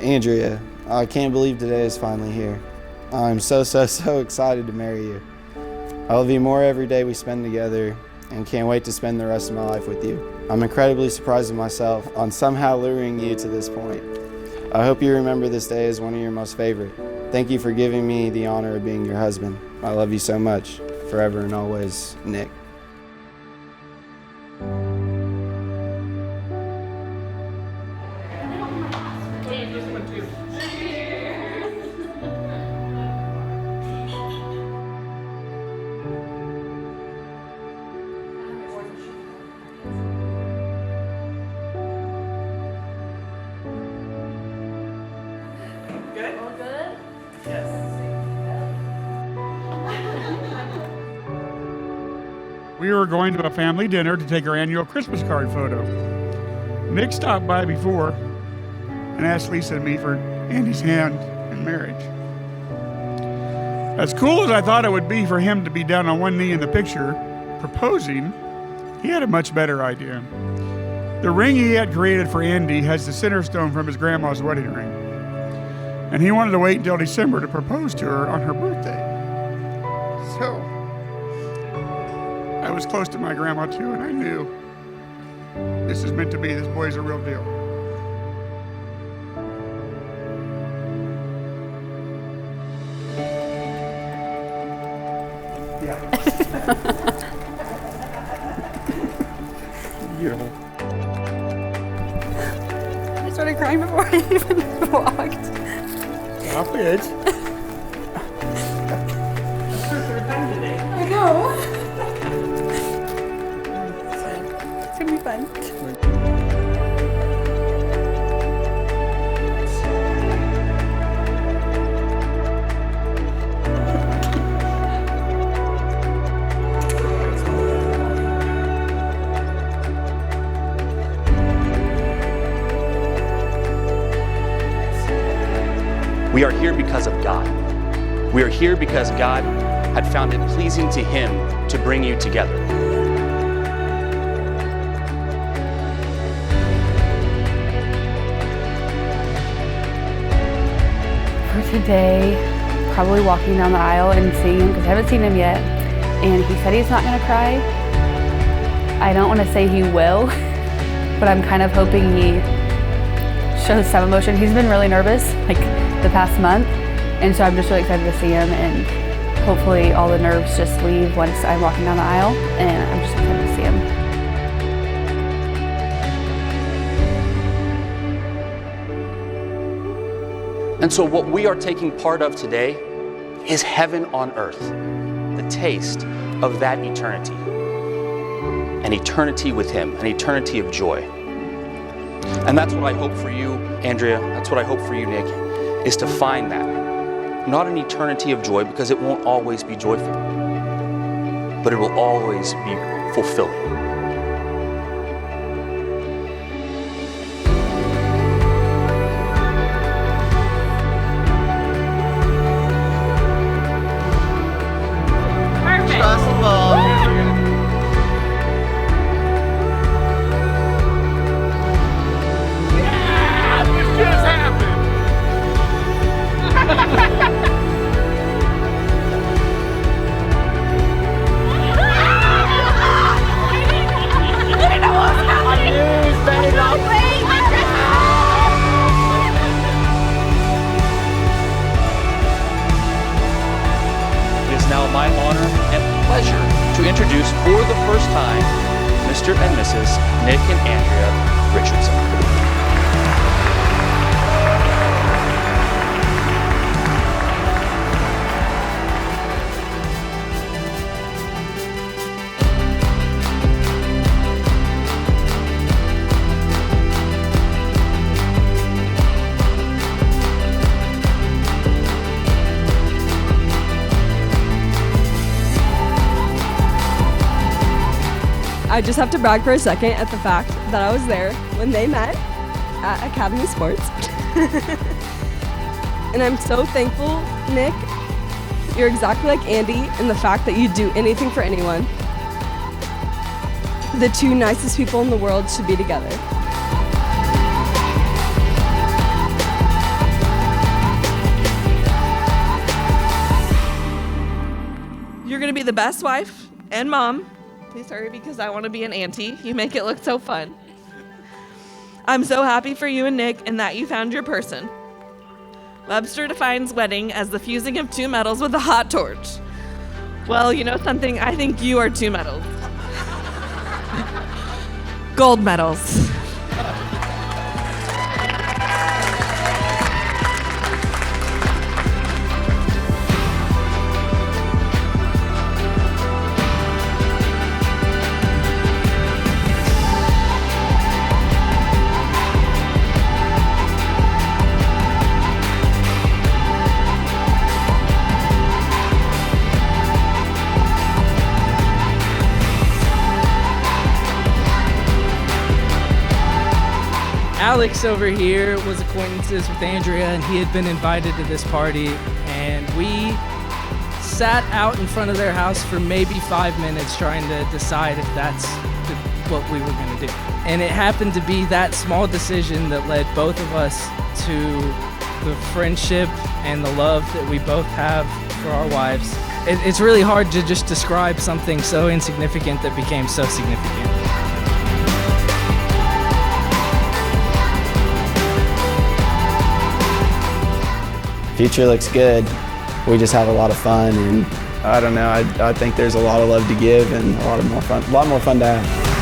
Andrea, I can't believe today is finally here. I'm so excited to marry you. I love you more every day we spend together and can't wait to spend the rest of my life with you. I'm incredibly surprised with myself on somehow luring you to this point. I hope you remember this day as one of your most favorite. Thank you for giving me the honor of being your husband. I love you so much. Forever and always, Nick. Good? All good? Yes. We were going to a family dinner to take our annual Christmas card photo. Nick stopped by before and asked Lisa and me for Andy's hand in marriage. As cool as I thought it would be for him to be down on one knee in the picture, proposing, he had a much better idea. The ring he had created for Andy has the center stone from his grandma's wedding ring. And he wanted to wait until December to propose to her on her birthday. So, I was close to my grandma too, and I knew this is meant to be. This boy's a real deal. Yeah. Beautiful. I started crying before I even walked. Off the edge. I know. It's gonna be fun. We are here because of God. We are here because God had found it pleasing to Him to bring you together. For today, probably walking down the aisle and seeing him, because I haven't seen him yet, and he said he's not gonna cry. I don't want to say he will, but I'm kind of hoping he shows some emotion. He's been really nervous, like the past month, and so I'm just really excited to see him, and hopefully all the nerves just leave once I'm walking down the aisle, and I'm just excited to see him. And so what we are taking part of today is heaven on earth, the taste of that eternity. An eternity with Him, an eternity of joy. And that's what I hope for you, Andrea, that's what I hope for you, Nick, is to find that. Not an eternity of joy, because it won't always be joyful, but it will always be fulfilling. My honor and pleasure to introduce for the first time Mr. and Mrs. Nick and Andrea Richardson. I just have to brag for a second at the fact that I was there when they met at Academy Sports. And I'm so thankful, Nick. You're exactly like Andy in the fact that you'd do anything for anyone. The two nicest people in the world should be together. the best wife and mom. Please hurry because I want to be an auntie. You make it look so fun. I'm so happy for you and Nick and that you found your person. Webster defines wedding as the fusing of two metals with a hot torch. Well, you know something? I think you are two metals. Gold medals. Alex over here was acquaintances with Andrea, and he had been invited to this party, and we sat out in front of their house for maybe 5 minutes trying to decide if that's what we were going to do. And it happened to be that small decision that led both of us to the friendship and the love that we both have for our wives. It's really hard to just describe something so insignificant that became so significant. Future looks good. We just have a lot of fun, and I don't know, I think there's a lot of love to give and a lot more fun to have.